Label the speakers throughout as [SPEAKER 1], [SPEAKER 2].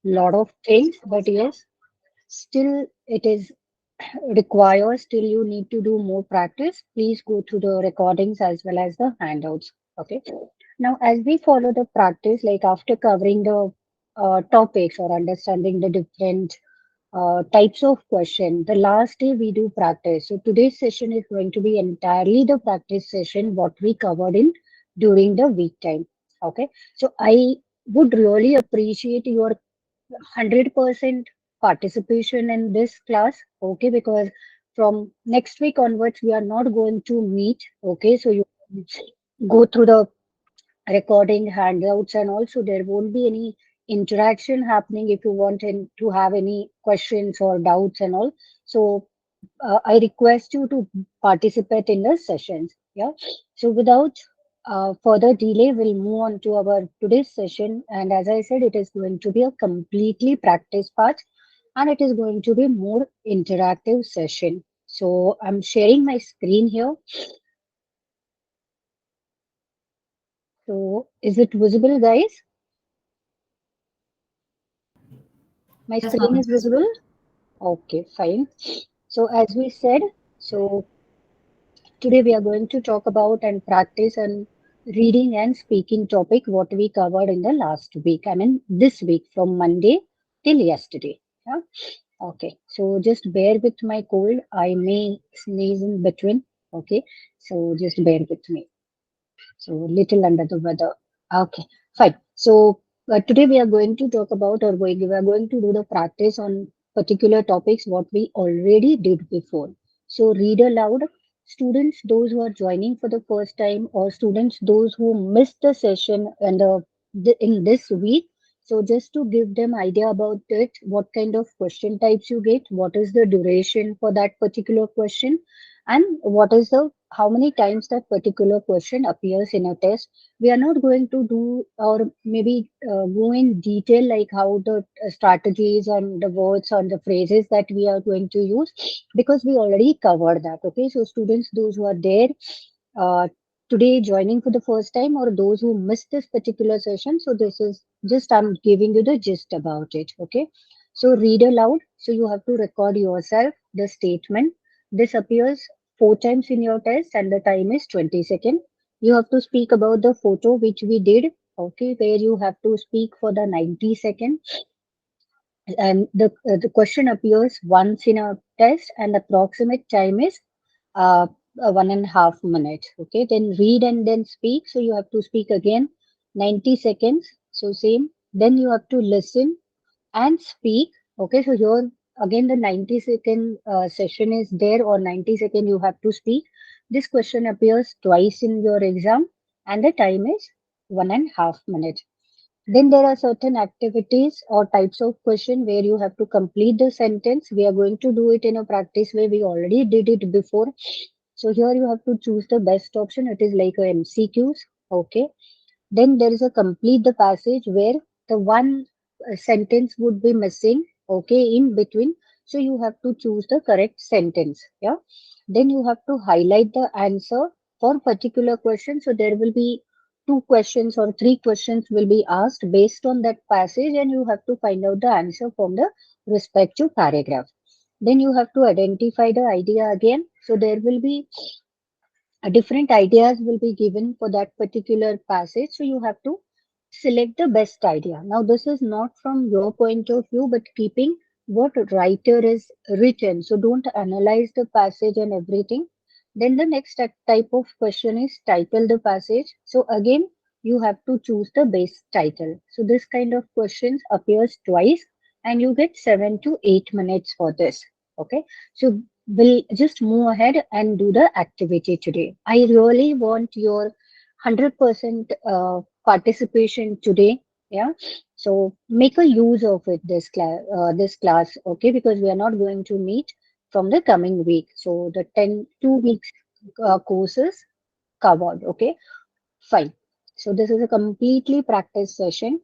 [SPEAKER 1] lot of things, but yes, still it is requires, still you need to do more practice. Please go through the recordings as well as the handouts. Okay. Now, as we follow the practice, like after covering the topics or understanding the different types of question, the last day we do practice. So today's session is going to be entirely the practice session, what we covered in during the week time. Okay. So I would really appreciate your 100% participation in this class, okay, because from next week onwards we are not going to meet, okay, so you go through the recording handouts, and also there won't be any interaction happening if you want to have any questions or doubts and all. So I request you to participate in the sessions. Yeah. So without further delay, we'll move on to our today's session. And as I said, it is going to be a completely practice part, and it is going to be more interactive session. So I'm sharing my screen here. So is it visible, guys? My
[SPEAKER 2] Yes,
[SPEAKER 1] screen
[SPEAKER 2] ma'am.
[SPEAKER 1] is visible. Okay, fine. So as we said, so today we are going to talk about and practice and reading and speaking topic what we covered in the last week. I mean this week from Monday till yesterday. Yeah. Okay. So just bear with my cold. I may sneeze in between. Okay. So just bear with me. So little under the weather. Okay, fine. So today we are going to talk about, or we are going to do the practice on particular topics what we already did before. So read aloud. Students, those who are joining for the first time, or students, those who missed the session and in this week. So just to give them idea about it, what kind of question types you get, what is the duration for that particular question, and what is the how many times that particular question appears in a test. We are not going to do or maybe go in detail like how the strategies and the words and the phrases that we are going to use, because we already covered that. Okay, so students, those who are there uh, today joining for the first time, or those who missed this particular session, so this is just I'm giving you the gist about it. Okay, so read aloud. So you have to record yourself the statement. This appears 4 times in your test, and the time is 20 seconds. You have to speak about the photo which we did, okay, where you have to speak for the 90 seconds. And the question appears once in a test, and the approximate time is 1.5 minutes. Okay, then read and then speak. So you have to speak again 90 seconds. So same. Then you have to listen and speak. Okay, so here again the 90-second session is there, or 90 second you have to speak. This question appears twice in your exam, and the time is 1.5 minutes. Then there are certain activities or types of question where you have to complete the sentence. We are going to do it in a practice way. We already did it before. So here you have to choose the best option. It is like a MCQs. Okay. Then there is a complete the passage where the one sentence would be missing, okay, in between. So you have to choose the correct sentence. Yeah. Then you have to highlight the answer for particular question. So there will be two questions or three questions will be asked based on that passage, and you have to find out the answer from the respective paragraph. Then you have to identify the idea again. So there will be different ideas will be given for that particular passage. So you have to select the best idea. Now, this is not from your point of view, but keeping what writer is written. So don't analyze the passage and everything. Then the next type of question is title the passage. So again, you have to choose the base title. So this kind of questions appears twice, and you get 7 to 8 minutes for this. Okay. So we'll just move ahead and do the activity today. I really want your 100% participation today. Yeah. So make a use of it this class. Okay. Because we are not going to meet from the coming week. So the 2 weeks courses covered. Okay. Fine. So this is a completely practice session.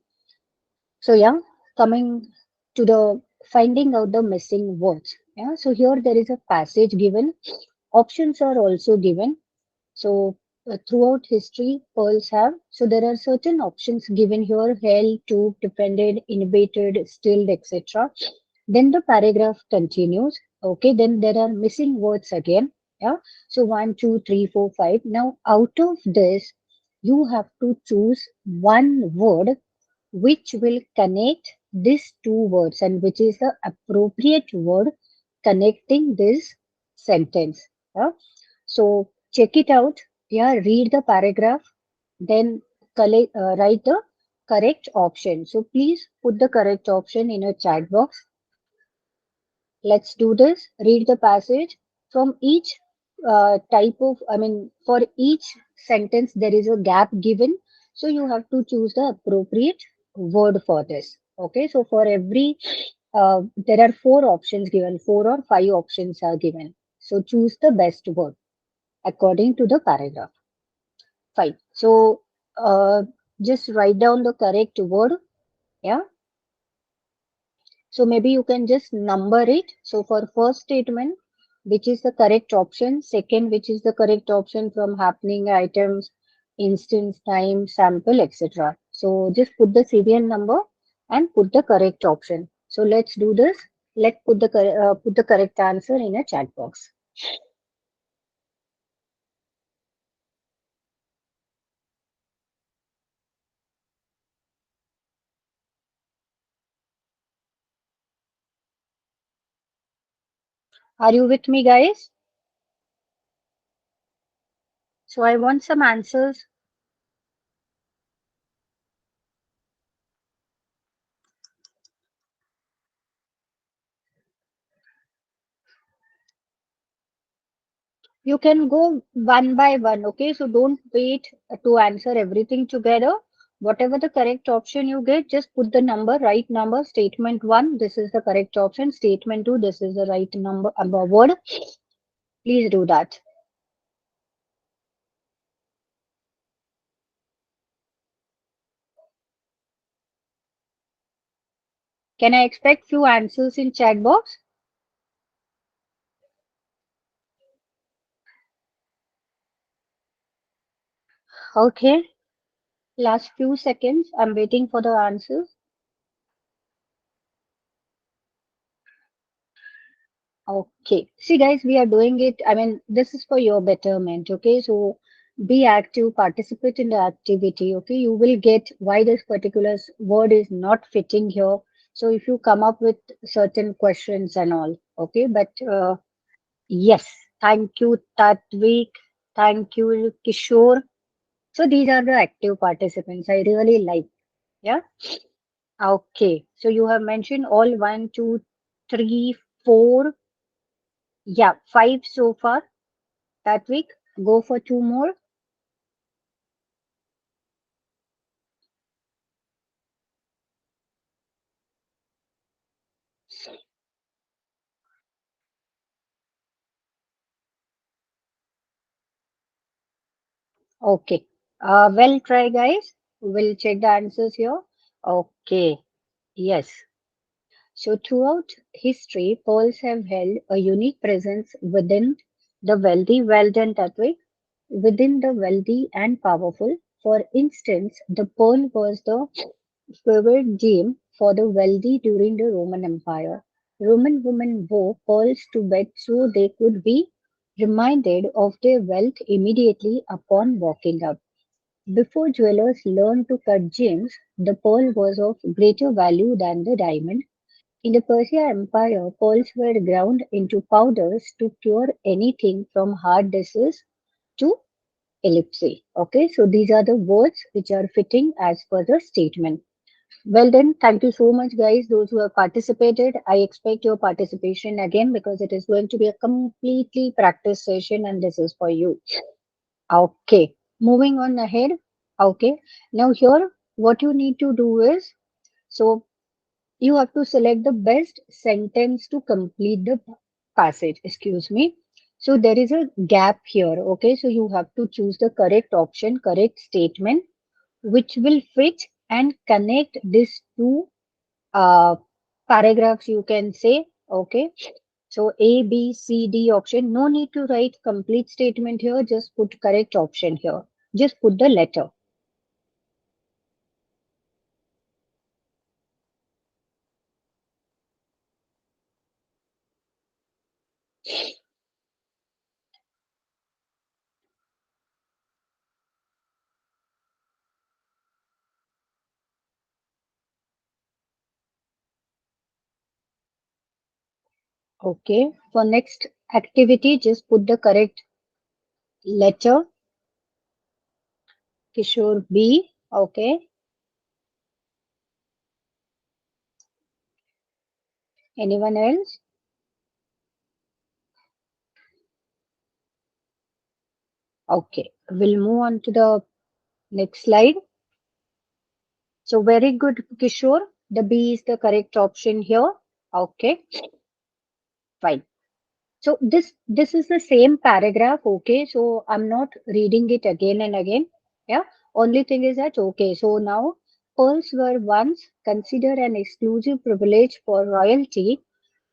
[SPEAKER 1] So yeah, coming to the finding out the missing words. Yeah, so here there is a passage given. Options are also given. So throughout history, pearls have. So there are certain options given here: held, took, defended, innovated, stilled, etc. Then the paragraph continues. Okay, then there are missing words again. Yeah. So one, two, three, four, five. Now out of this, you have to choose one word which will connect these two words and which is the appropriate word connecting this sentence. Yeah? So check it out. Yeah, read the paragraph, then write the correct option. So please put the correct option in a chat box. Let's do this. Read the passage. From each for each sentence, there is a gap given. So you have to choose the appropriate word for this. Okay, so for every, there are four options given, four or five options are given. So choose the best word according to the paragraph. Fine. So just write down the correct word. Yeah. So maybe you can just number it. So for first statement, which is the correct option? Second, which is the correct option from happening, items, instance, time, sample, etc. So just put the serial number and put the correct option. So let's do this. Let's put the correct answer in a chat box. Are you with me, guys? So I want some answers. You can go one by one, okay? So don't wait to answer everything together. Whatever the correct option you get, just put the number, right number. Statement one, this is the correct option. Statement two, this is the right number, word. Please do that. Can I expect few answers in chat box? Okay, last few seconds. I'm waiting for the answers. Okay. See, guys, we are doing it. I mean, this is for your betterment. Okay. So be active, participate in the activity. Okay. You will get why this particular word is not fitting here. So if you come up with certain questions and all. Okay. But yes, thank you, Tatvik. Thank you, Kishore. So these are the active participants. I really like. Yeah. Okay. So you have mentioned all one, two, three, four. Yeah, five so far. That week. Go for two more. Okay. Well, try, guys. We'll check the answers here. Okay. Yes. So throughout history, Poles have held a unique presence within the wealthy, well done, Tatwik, within the wealthy and powerful. For instance, the pearl was the favorite gem for the wealthy during the Roman Empire. Roman women wore pearls to bed so they could be reminded of their wealth immediately upon waking up. Before jewelers learned to cut gems, the pearl was of greater value than the diamond. In the Persia Empire, pearls were ground into powders to cure anything from heart disease to epilepsy. Okay, so these are the words which are fitting as per the statement. Well then, thank you so much, guys, those who have participated. I expect your participation again because it is going to be a completely practice session and this is for you. Okay, moving on ahead. Okay, now here, what you need to do is, so you have to select the best sentence to complete the passage. Excuse me. So there is a gap here. Okay, so you have to choose the correct option, correct statement, which will fit and connect these two uh, paragraphs, you can say. Okay, So A, B, C, D option. No need to write complete statement here. Just put correct option here. Just put the letter. Okay. For next activity, just put the correct letter. Kishore B. Okay. Anyone else? Okay. We'll move on to the next slide. So very good, Kishore. The B is the correct option here. Okay. Fine. So this is the same paragraph, okay? So I'm not reading it again and again. Yeah. Only thing is that okay. So now pearls were once considered an exclusive privilege for royalty.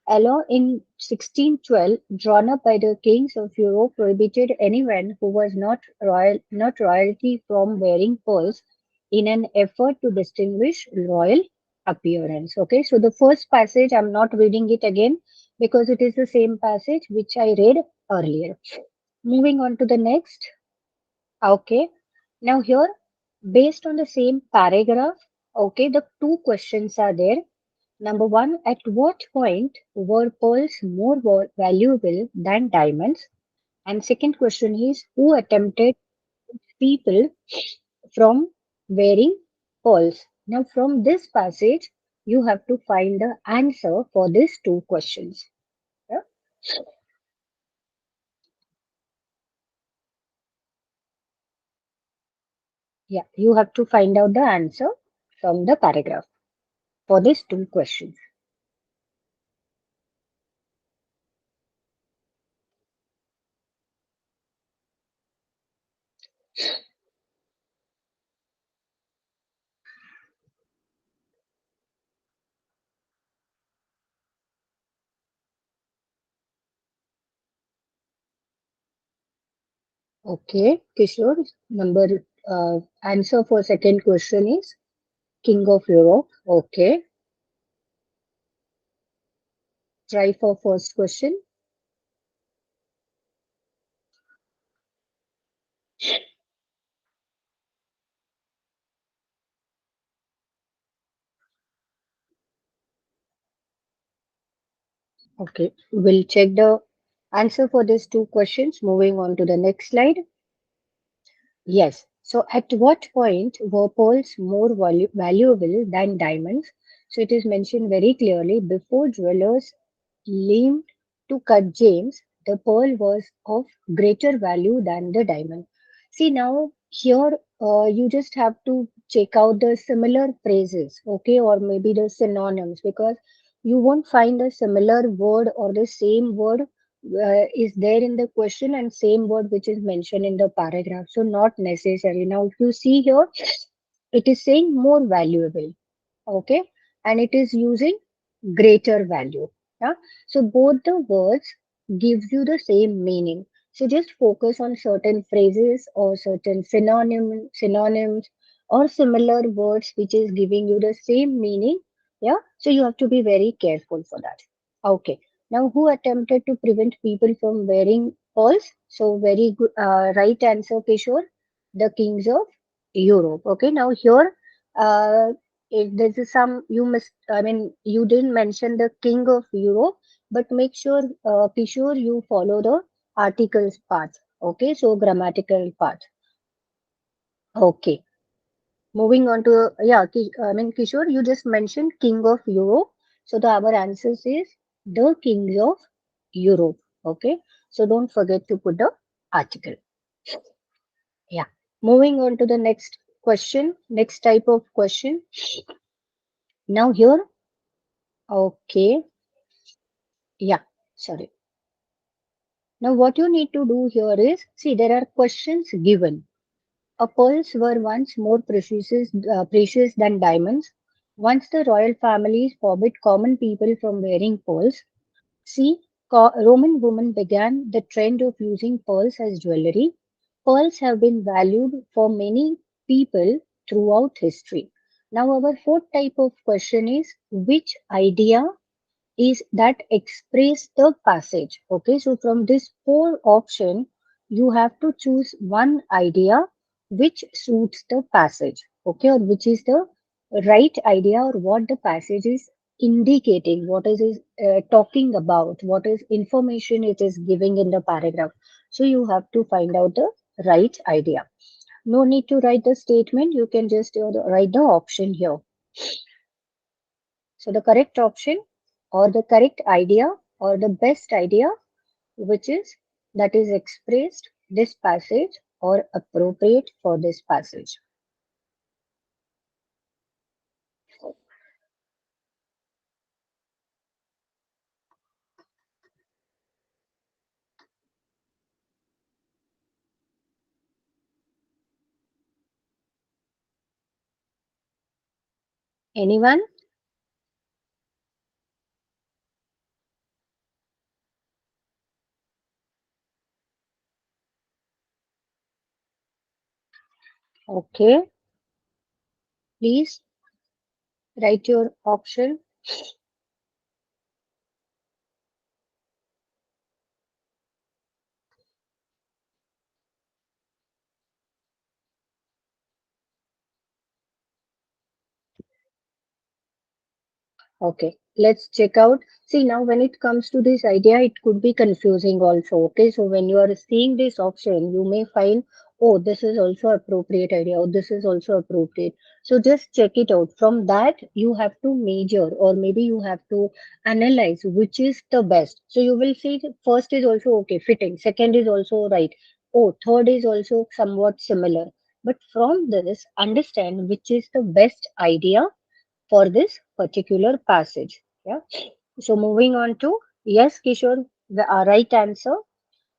[SPEAKER 1] A law in 1612, drawn up by the kings of Europe, prohibited anyone who was not royalty from wearing pearls in an effort to distinguish royal appearance. Okay, so the first passage, I'm not reading it again because it is the same passage which I read earlier. Moving on to the next. Okay, now here, based on the same paragraph, okay, the two questions are there. Number one, at what point were pearls more valuable than diamonds? And second question is, who attempted people from wearing pearls? Now, from this passage, you have to find the answer for these two questions. Yeah, yeah, you have to find out the answer from the paragraph for these two questions. Okay, Kishore, answer for second question is King of Europe. Okay, try for first question. Okay, we'll check the answer for these two questions. Moving on to the next slide. Yes. So, at what point were pearls more valuable than diamonds? So, it is mentioned very clearly before jewelers learned to cut gems, the pearl was of greater value than the diamond. See, now here you just have to check out the similar phrases, okay, or maybe the synonyms, because you won't find a similar word or the same word is there in the question and same word which is mentioned in the paragraph. So not necessary. Now, if you see here, it is saying more valuable, okay, and it is using greater value. Yeah. So both the words gives you the same meaning. So just focus on certain phrases or certain synonyms or similar words which is giving you the same meaning. Yeah. So you have to be very careful for that. Okay. Now, who attempted to prevent people from wearing pearls? So very good. Right answer, Kishore. The kings of Europe. Okay. Now here, if this is some you must. I mean, you didn't mention the king of Europe, but make sure, Kishore, you follow the articles part. Okay. So grammatical part. Okay. Moving on to, yeah, I mean, Kishore, you just mentioned King of Europe. So the our answer is the Kings of Europe. Okay. So don't forget to put the article. Yeah. Moving on to the next question, next type of question. Now here, okay. Yeah. Sorry. Now what you need to do here is, see, there are questions given. Pearls were once more precious than diamonds. Once the royal families forbid common people from wearing pearls. See. Roman women began the trend of using pearls as jewelry. Pearls have been valued for many people throughout history. Now, our fourth type of question is which idea is that express the passage. Okay, so from this four option, you have to choose one idea which suits the passage. Okay, or which is the right idea or what the passage is indicating, what is it talking about, what is information it is giving in the paragraph. So you have to find out the right idea. No need to write the statement. You can just write the option here. So the correct option or the correct idea or the best idea which is that is expressed this passage or appropriate for this passage. Anyone? Okay, please write your option. Okay, let's check out. See, now when it comes to this idea, it could be confusing also. Okay, so when you are seeing this option, you may find, oh, this is also appropriate idea, or this is also appropriate. So just check it out. From that, you have to measure, or maybe you have to analyze which is the best. So you will see the first is also okay, fitting. Second is also right. Oh, third is also somewhat similar. But from this, understand which is the best idea for this particular passage. Yeah. So moving on to yes, Kishore, the right answer.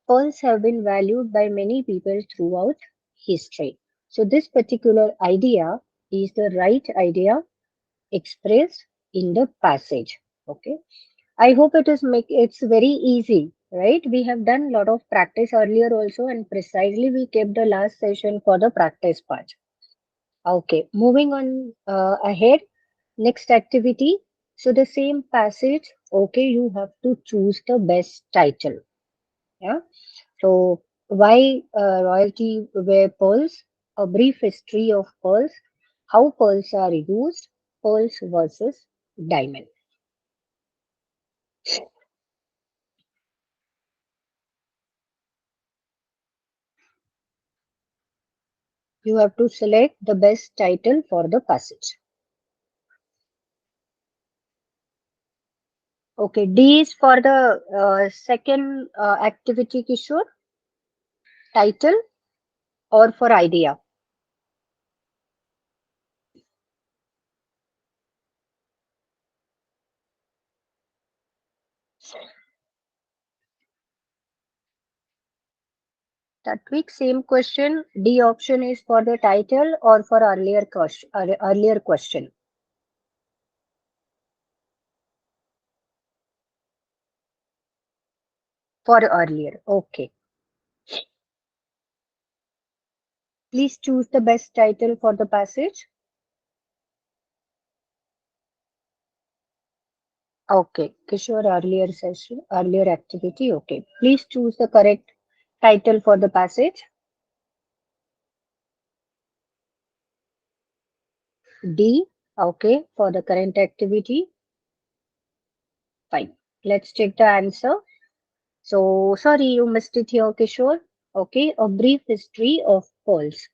[SPEAKER 1] Pearls have been valued by many people throughout history. So this particular idea is the right idea expressed in the passage. Okay. I hope it is make it's very easy, right? We have done a lot of practice earlier also, and precisely we kept the last session for the practice part. Okay, moving on ahead. Next activity. So the same passage, okay, you have to choose the best title. Yeah. So why royalty wear pearls? A brief history of pearls. How pearls are used. Pearls versus diamond. You have to select the best title for the passage. Okay, D is for the second activity, Kishore. Title or for idea. That week, same question. D option is for the title or for earlier question. For earlier. Okay. Please choose the best title for the passage. Okay. Kishore, earlier session, earlier activity. Okay. Please choose the correct title for the passage. D. Okay. For the current activity. Fine. Let's check the answer. So, sorry, you missed it here, Kishore. Okay. A brief history of pearls.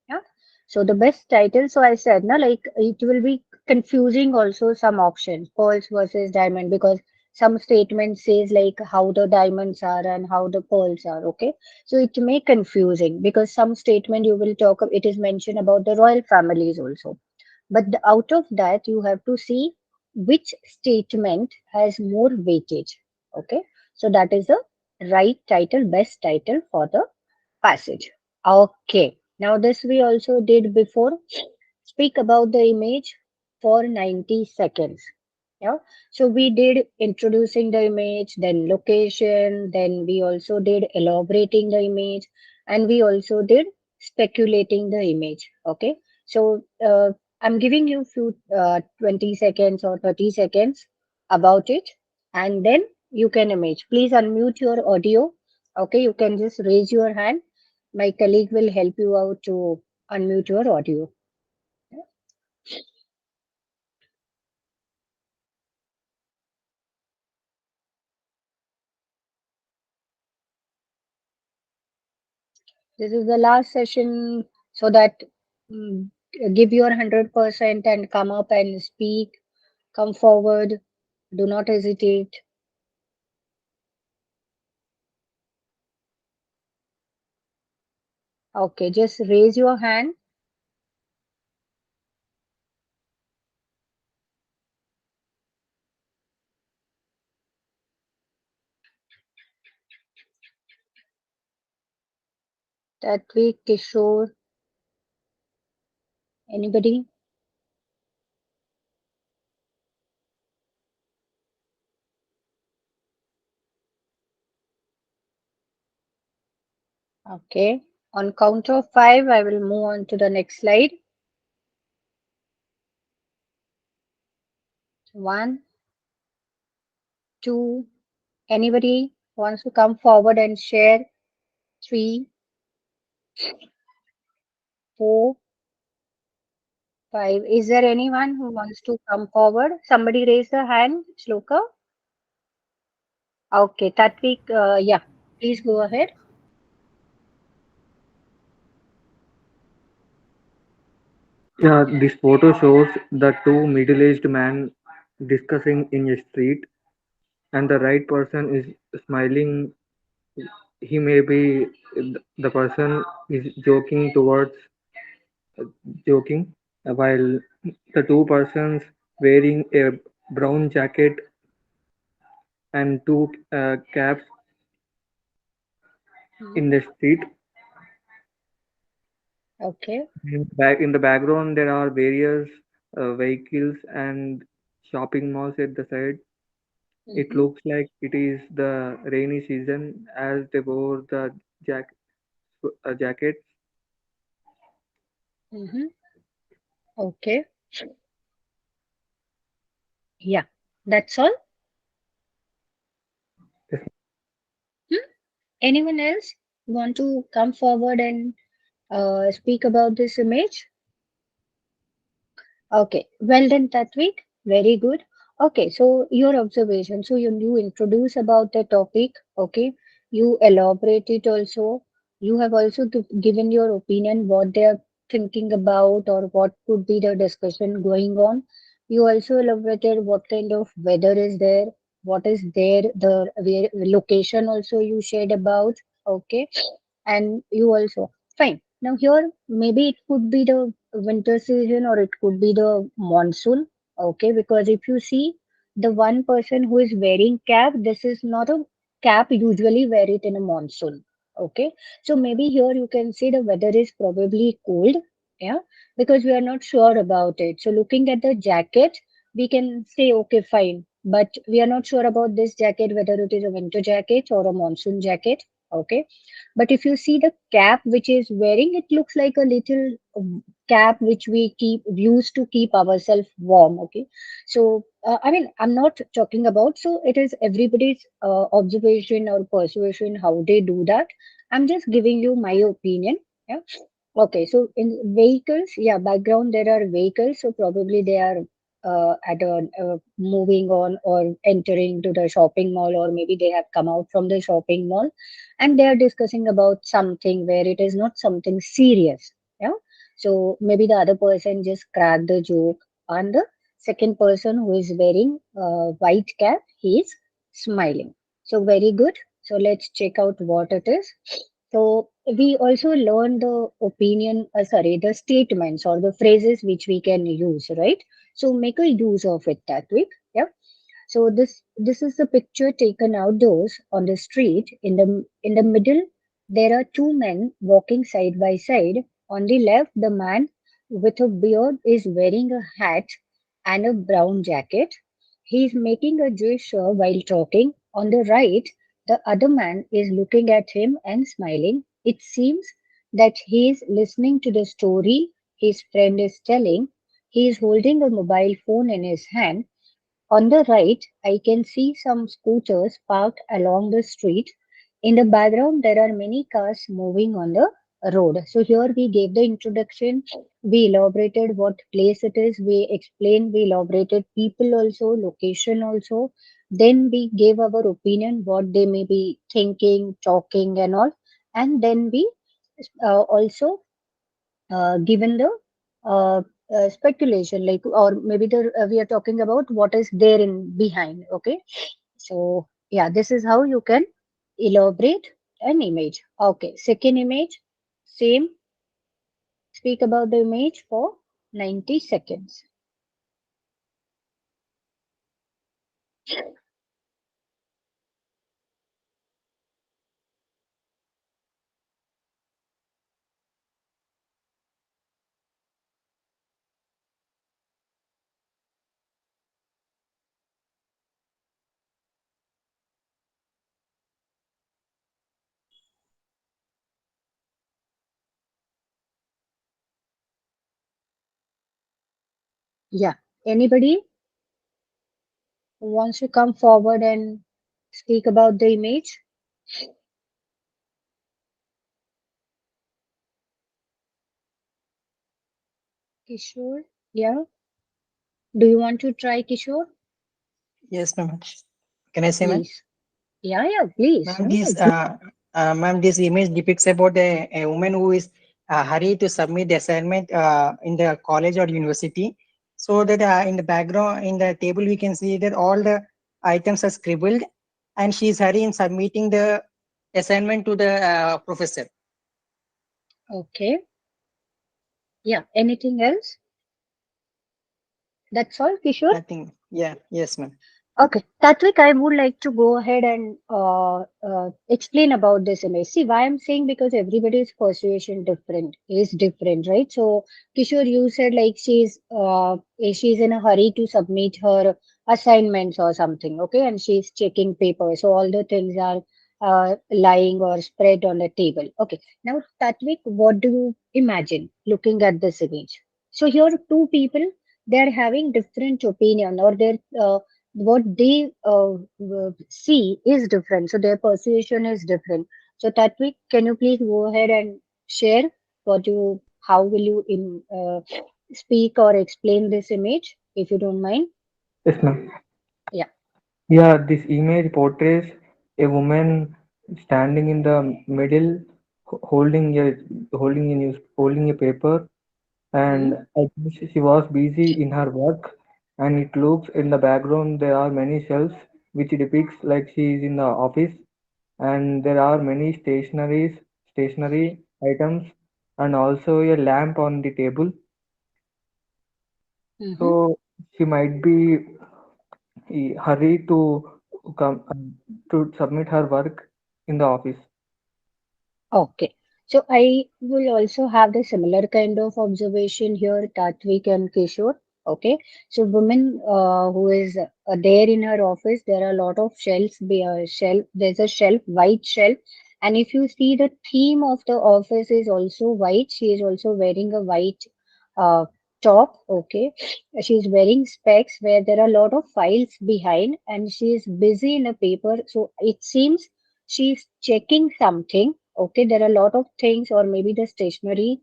[SPEAKER 1] Yeah. So the best title, so I said, na, like it will be confusing also some options, pearls versus diamond, because some statement says like how the diamonds are and how the pearls are. Okay. So it may confusing because some statement you will talk, it is mentioned about the royal families also. But out of that, you have to see which statement has more weightage. Okay. So that is the right title, best title for the passage. Okay. Now this we also did before. Speak about the image for 90 seconds. Yeah. So we did introducing the image, then location, then we also did elaborating the image, and we also did speculating the image. Okay. So I'm giving you few 20 seconds or 30 seconds about it, and then you can image. Please unmute your audio. Okay. You can just raise your hand. My colleague will help you out to unmute your audio. This is the last session so that mm, give your 100% and come up and speak, come forward, do not hesitate. Okay, just raise your hand. That week, Kishore, anybody? Okay, on count of five, I will move on to the next slide. One, two, anybody wants to come forward and share? Three, four, five. Is there anyone who wants to come forward? Somebody raise a hand, Shloka. Okay, Tatvik, yeah, please go ahead.
[SPEAKER 2] Yeah, this photo shows the two middle-aged men discussing in a street, and the right person is smiling. He may be the person is joking, while the two persons wearing a brown jacket and two caps
[SPEAKER 1] Mhm.
[SPEAKER 2] in the street.
[SPEAKER 1] Okay.
[SPEAKER 2] Back in the background, there are various vehicles and shopping malls at the side. It
[SPEAKER 1] Mm-hmm.
[SPEAKER 2] looks like it is the rainy season as they wore the jack jackets.
[SPEAKER 1] Mm-hmm. Okay. Yeah, that's all. Hmm? Anyone else want to come forward and speak about this image? Okay, well done, Tatvik. Very good. Okay, so your observation. So you introduce about the topic. Okay, you elaborate it also. You have also given your opinion what they are thinking about or what could be the discussion going on. You also elaborated what kind of weather is there, what is there, the where, location also you shared about. Okay, and you also fine. Now here maybe it could be the winter season or it could be the monsoon. Okay, because if you see the one person who is wearing cap, this is not a cap usually wear it in a monsoon. Okay, so maybe here you can see the weather is probably cold. Yeah, because we are not sure about it. So looking at the jacket, we can say okay, fine, but we are not sure about this jacket whether it is a winter jacket or a monsoon jacket. Okay, but if you see the cap which is wearing, it looks like a little cap which we keep used to keep ourselves warm. Okay, so I mean I'm not talking about. So it is everybody's observation or persuasion how they do that. I'm just giving you my opinion. Yeah. Okay, so in vehicles, yeah, background there are vehicles, so probably they are at a moving on or entering to the shopping mall, or maybe they have come out from the shopping mall, and they are discussing about something where it is not something serious. Yeah, so maybe the other person just cracked the joke, and the second person who is wearing white cap, he is smiling. So very good. So let's check out what it is. So we also learn the opinion, sorry, the statements or the phrases which we can use, right? So make a use of it that way. Yeah. So this is a picture taken outdoors on the street. In the middle, there are two men walking side by side. On the left, the man with a beard is wearing a hat and a brown jacket. He's making a gesture while talking. On the right, the other man is looking at him and smiling. It seems that he is listening to the story his friend is telling. He is holding a mobile phone in his hand. On the right, I can see some scooters parked along the street. In the background, there are many cars moving on the road. So here we gave the introduction. We elaborated what place it is. We explained, we elaborated people also, location also. Then we gave our opinion, what they may be thinking, talking, and all. And then we also given the uh, speculation, like, or maybe we are talking about what is there in behind. Okay, so yeah, this is how you can elaborate an image. Okay, second image, same, speak about the image for 90 seconds. Yeah, anybody who wants to come forward and speak about the image? Kishore, yeah, do you want to try, Kishore?
[SPEAKER 3] Yes, ma'am. Can I say, ma'am?
[SPEAKER 1] Please. Yeah, yeah, please.
[SPEAKER 3] Ma'am, this image depicts about a woman who is hurried to submit the assignment in the college or university. So that in the background, in the table, we can see that all the items are scribbled, and she is hurrying in submitting the assignment to the professor.
[SPEAKER 1] Okay. Yeah, anything else? That's all, Kishore?
[SPEAKER 3] Nothing. Yeah. Yes, ma'am.
[SPEAKER 1] Okay, Tatvik, I would like to go ahead and explain about this image. See, why I'm saying, because everybody's persuasion different is different, right? So, Kishore, you said like she's in a hurry to submit her assignments or something, okay, and she's checking papers. So all the things are lying or spread on the table. Okay, now Tatvik, what do you imagine looking at this image? So here, two people, they are having different opinion, or they're what they see is different. So their perception is different. So Tatwik, can you please go ahead and share how will you speak or explain this image, if you don't mind?
[SPEAKER 2] Yes, ma'am.
[SPEAKER 1] Yeah.
[SPEAKER 2] Yeah, this image portrays a woman standing in the middle, holding a paper,
[SPEAKER 1] Hmm.
[SPEAKER 2] and I think she was busy in her work. And it looks in the background there are many shelves which depicts like she is in the office, and there are many stationery items, and also a lamp on the table.
[SPEAKER 1] Mm-hmm.
[SPEAKER 2] So she might be hurry come to submit her work in the office.
[SPEAKER 1] Okay. So I will also have the similar kind of observation here, Tatvik and Kishore. Okay. So woman who is there in her office, there are a lot of there's a shelf, white shelf. And if you see, the theme of the office is also white. She is also wearing a white uh, top. Okay. She's wearing specs where there are a lot of files behind, and she is busy in a paper. So it seems she's checking something. Okay, there are a lot of things, or maybe the stationery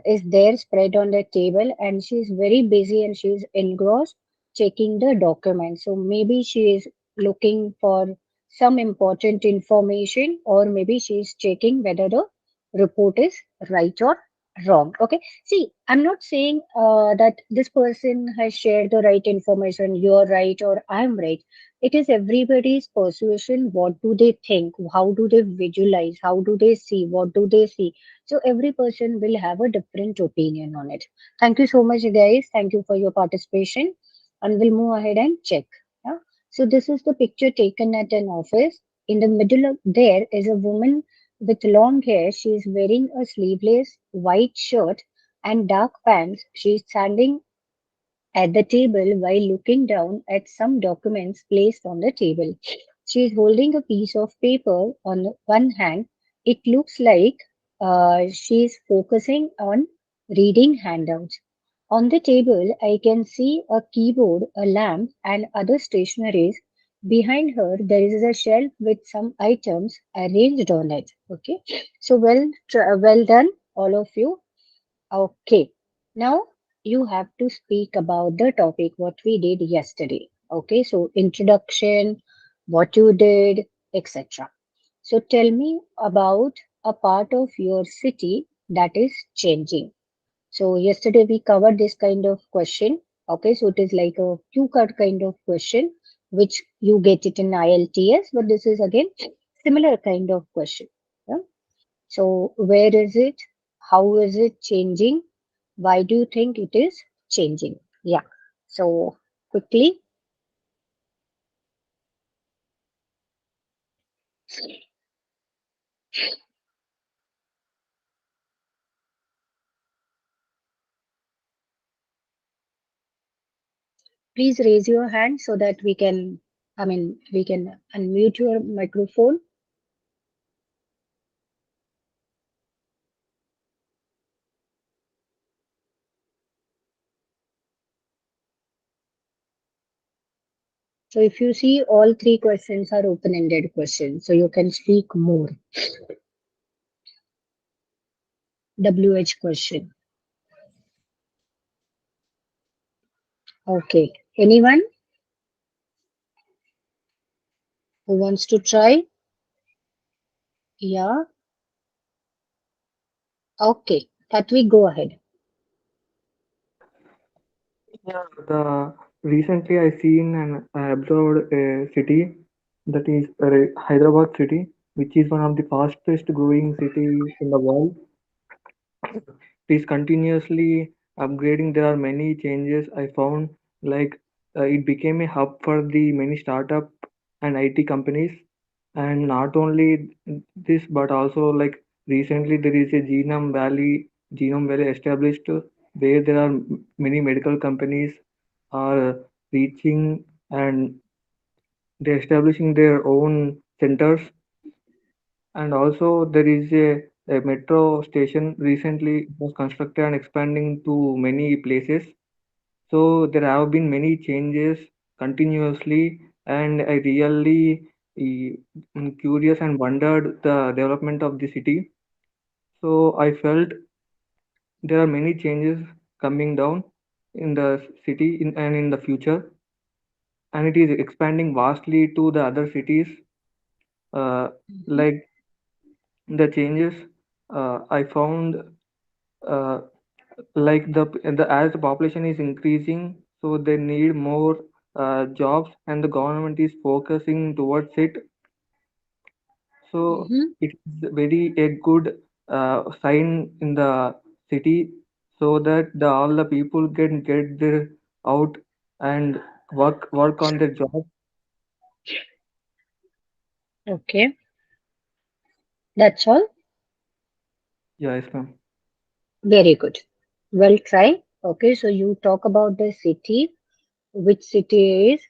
[SPEAKER 1] is there spread on the table, and she's very busy and she's engrossed checking the document. So maybe she is looking for some important information, or maybe she's checking whether the report is right or wrong. Okay, see, I'm not saying that this person has shared the right information, you're right or I'm right. It is everybody's persuasion. What do they think? How do they visualize? How do they see? What do they see? So every person will have a different opinion on it. Thank you so much, guys. Thank you for your participation. And we'll move ahead and check. Yeah? So this is the picture taken at an office. In the middle of there is a woman with long hair. She is wearing a sleeveless white shirt and dark pants. She is standing at the table while looking down at some documents placed on the table. She is holding a piece of paper on one hand. It looks like she is focusing on reading handouts. On the table, I can see a keyboard, a lamp, and other stationeries. Behind her, there is a shelf with some items arranged on it. Okay, so well done, all of you. Okay, now you have to speak about the topic what we did yesterday. Okay, so introduction, what you did, etc. So tell me about a part of your city that is changing. So yesterday we covered this kind of question. Okay, so it is like a cue card kind of question, which you get it in ILTS, but this is again similar kind of question. Yeah? So where is it? How is it changing? Why do you think it is changing? Yeah. So quickly, please raise your hand so that we can unmute your microphone. So if you see all three questions are open-ended questions, so you can speak more. WH question. Okay. Anyone who wants to try? Yeah. Okay. That we go ahead.
[SPEAKER 2] Yeah, the recently I seen and I observed a city that is Hyderabad city, which is one of the fastest growing city in the world. It is continuously upgrading. There are many changes I found, like it became a hub for the many startup and IT companies. And not only this, but also like recently there is a Genome Valley established where there are many medical companies are reaching and they're establishing their own centers. And also there is a metro station recently was constructed and expanding to many places. So there have been many changes continuously, and I really curious and wondered the development of the city. So I felt there are many changes coming down in the city and in the future, and it is expanding vastly to the other cities. Uh,
[SPEAKER 1] Mhm.
[SPEAKER 2] like the changes I found, uh, like the as the population is increasing, so they need more jobs, and the government is focusing towards it. So
[SPEAKER 1] Mhm.
[SPEAKER 2] it's very a good sign in the city, so that all the people can get their out and work on their job.
[SPEAKER 1] Okay. That's all.
[SPEAKER 2] Yes, ma'am.
[SPEAKER 1] Very good. Well try. Okay. So you talk about the city, which city is,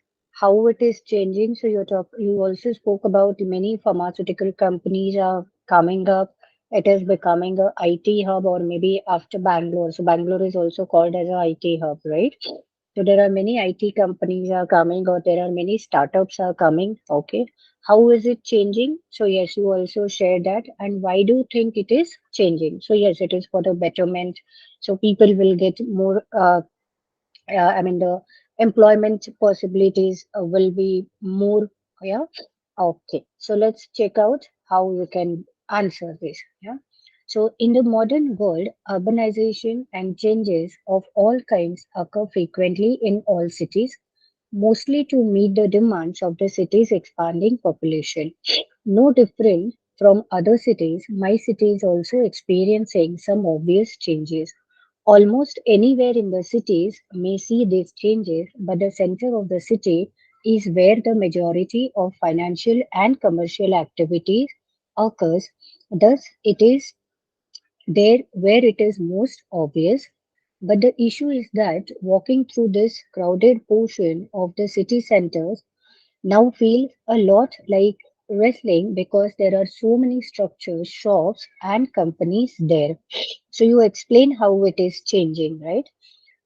[SPEAKER 1] how it is changing. So you also spoke about many pharmaceutical companies are coming up. It is becoming a IT hub, or maybe after Bangalore. So Bangalore is also called as a IT hub, right? So there are many IT companies are coming, or there are many startups are coming. Okay. How is it changing? So yes, you also share that. And why do you think it is changing? So yes, it is for the betterment. So people will get more the employment possibilities will be more. Yeah. Okay. So let's check out how you can answer this. Yeah. So in the modern world, urbanization and changes of all kinds occur frequently in all cities, mostly to meet the demands of the city's expanding population. No different from other cities, my city is also experiencing some obvious changes. Almost anywhere in the cities may see these changes, but the center of the city is where the majority of financial and commercial activities occurs. Thus, it is there where it is most obvious. But the issue is that walking through this crowded portion of the city centers now feels a lot like wrestling because there are so many structures, shops, and companies there. So you explain how it is changing, right?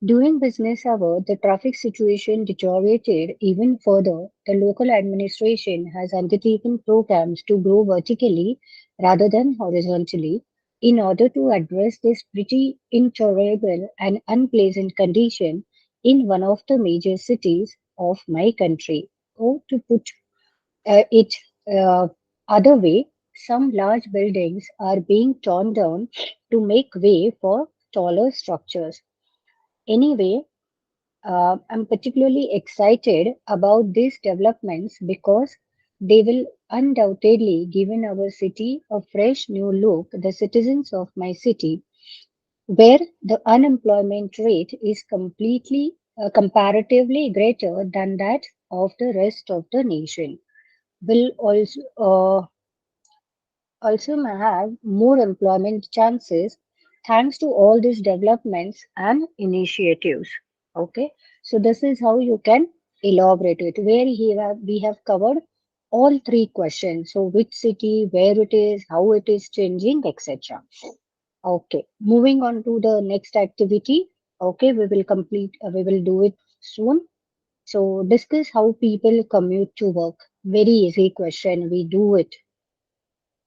[SPEAKER 1] During business hour, the traffic situation deteriorated even further. The local administration has undertaken programs to grow vertically rather than horizontally in order to address this pretty intolerable and unpleasant condition in one of the major cities of my country. Or to put it uh, other way, some large buildings are being torn down to make way for taller structures. Anyway, I'm particularly excited about these developments because they will undoubtedly give our city a fresh new look. The citizens of my city, where the unemployment rate is comparatively greater than that of the rest of the nation, will also have more employment chances thanks to all these developments and initiatives. Okay, so this is how you can elaborate it. Where we have covered all three questions. So which city, where it is, how it is changing, etc. Okay, moving on to the next activity. Okay, we will do it soon. So discuss how people commute to work. Very easy question. We do it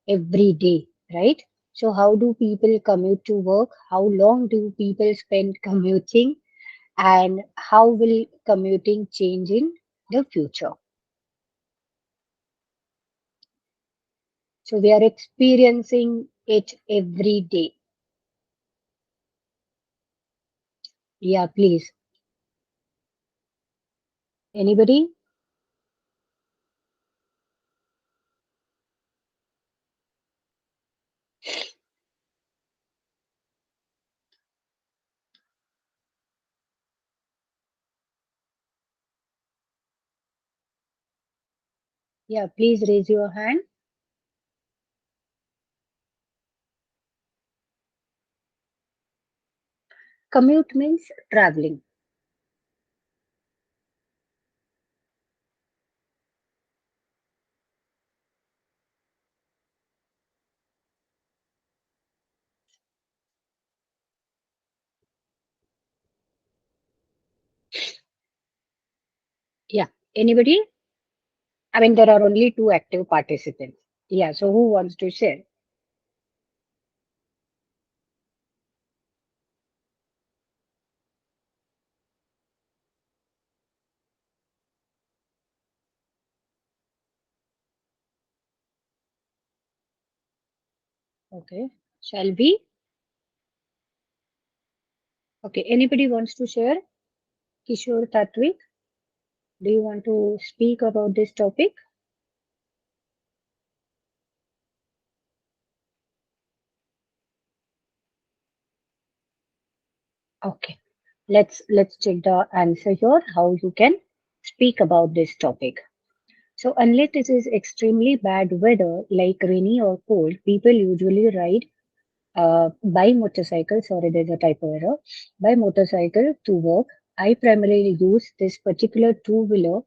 [SPEAKER 1] every day, right? So, how do people commute to work? How long do people spend commuting? And how will commuting change in the future? So, we are experiencing it every day. Yeah, please. Anybody? Yeah, please raise your hand. Commute means traveling. Yeah. Anybody? I mean, there are only two active participants. Yeah. So, who wants to share? Okay. Shall we? Okay. Anybody wants to share? Kishore Tatwik? Do you want to speak about this topic? Okay. Let's check the answer here, how you can speak about this topic. So unless it is extremely bad weather, like rainy or cold, people usually ride by motorcycle. Sorry, there's a typo error. By motorcycle to work. I primarily use this particular uh,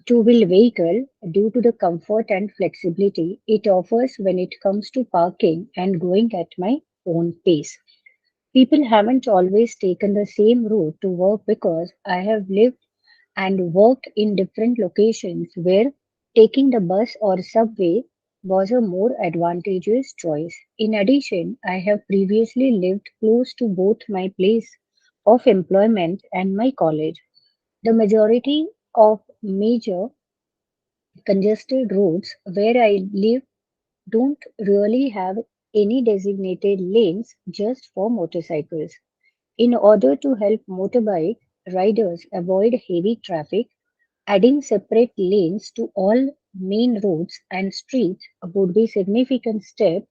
[SPEAKER 1] two-wheel vehicle due to the comfort and flexibility it offers when it comes to parking and going at my own pace. People haven't always taken the same route to work because I have lived and worked in different locations where taking the bus or subway was a more advantageous choice. In addition, I have previously lived close to both my place of employment and my college. The majority of major congested roads where I live don't really have any designated lanes just for motorcycles. In order to help motorbike riders avoid heavy traffic, adding separate lanes to all main roads and streets would be significant step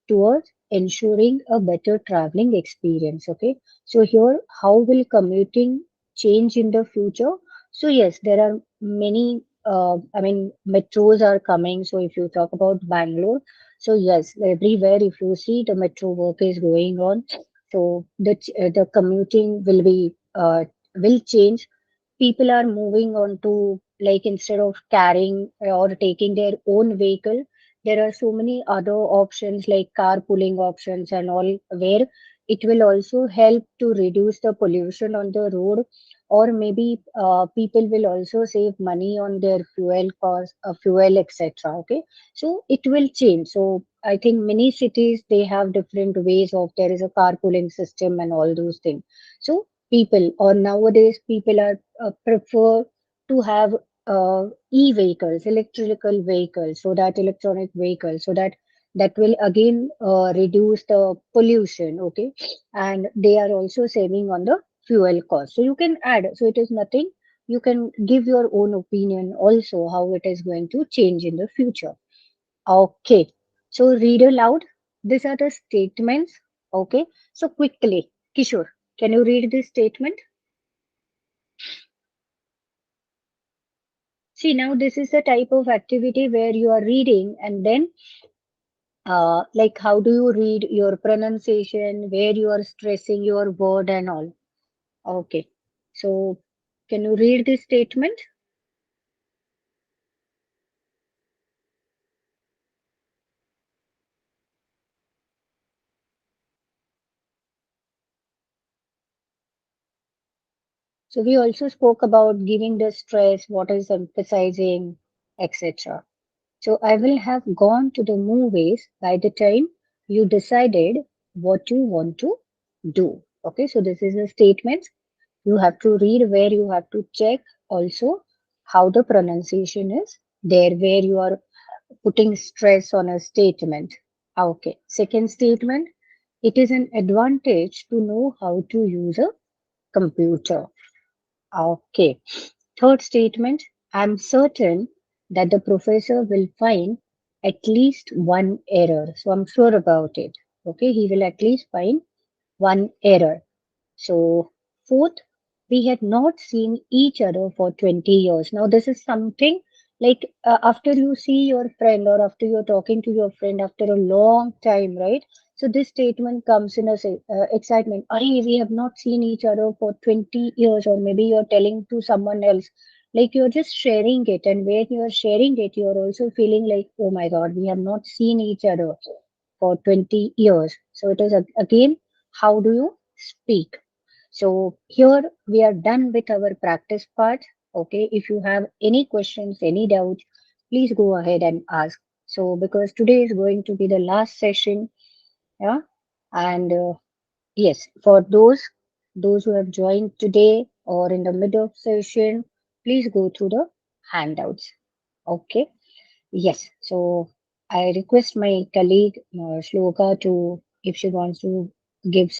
[SPEAKER 1] towards ensuring a better traveling experience. Okay, so here, how will commuting change in the future? So yes, there are many. I mean, metros are coming. So if you talk about Bangalore, so yes, everywhere if you see the metro work is going on. So the commuting will change. People are moving on to, like, instead of carrying or taking their own vehicle, there are so many other options like carpooling options and all, where it will also help to reduce the pollution on the road, or maybe people will also save money on their fuel cost, fuel, etc. Okay, so it will change. So I think many cities, they have different ways of, there is a carpooling system and all those things. So people, or nowadays people are prefer to have e-vehicles, electrical vehicles, so that electronic vehicles, so that that will again reduce the pollution. Okay, and they are also saving on the fuel cost. So you can add. So it is nothing. You can give your own opinion also how it is going to change in the future. Okay. So read aloud. These are the statements. Okay. So quickly, Kishore, can you read this statement? See, now this is the type of activity where you are reading, and then like, how do you read your pronunciation, where you are stressing your word and all. Okay. So can you read this statement? So we also spoke about giving the stress, what is emphasizing, etc. So I will have gone to the movies by the time you decided what you want to do. Okay, so this is a statement. You have to read, where you have to check also how the pronunciation is there, where you are putting stress on a statement. Okay, second statement. It is an advantage to know how to use a computer. Okay. Third statement, I'm certain that the professor will find at least one error. So I'm sure about it. Okay, he will at least find one error. So, fourth, we had not seen each other for 20 years. Now, this is something like, after you see your friend, or after you're talking to your friend after a long time, right? So, this statement comes in a excitement. Arey, we have not seen each other for 20 years, or maybe you're telling to someone else. Like, you're just sharing it, and when you're sharing it, you're also feeling like, oh my God, we have not seen each other for 20 years. So, it is again, how do you speak? So here we are done with our practice part. Okay, if you have any questions, any doubts, please go ahead and ask. So because today is going to be the last session, yeah, and yes, for those who have joined today or in the middle of session, please go through the handouts. Okay, yes. So I request my colleague Shloka to, if she wants to give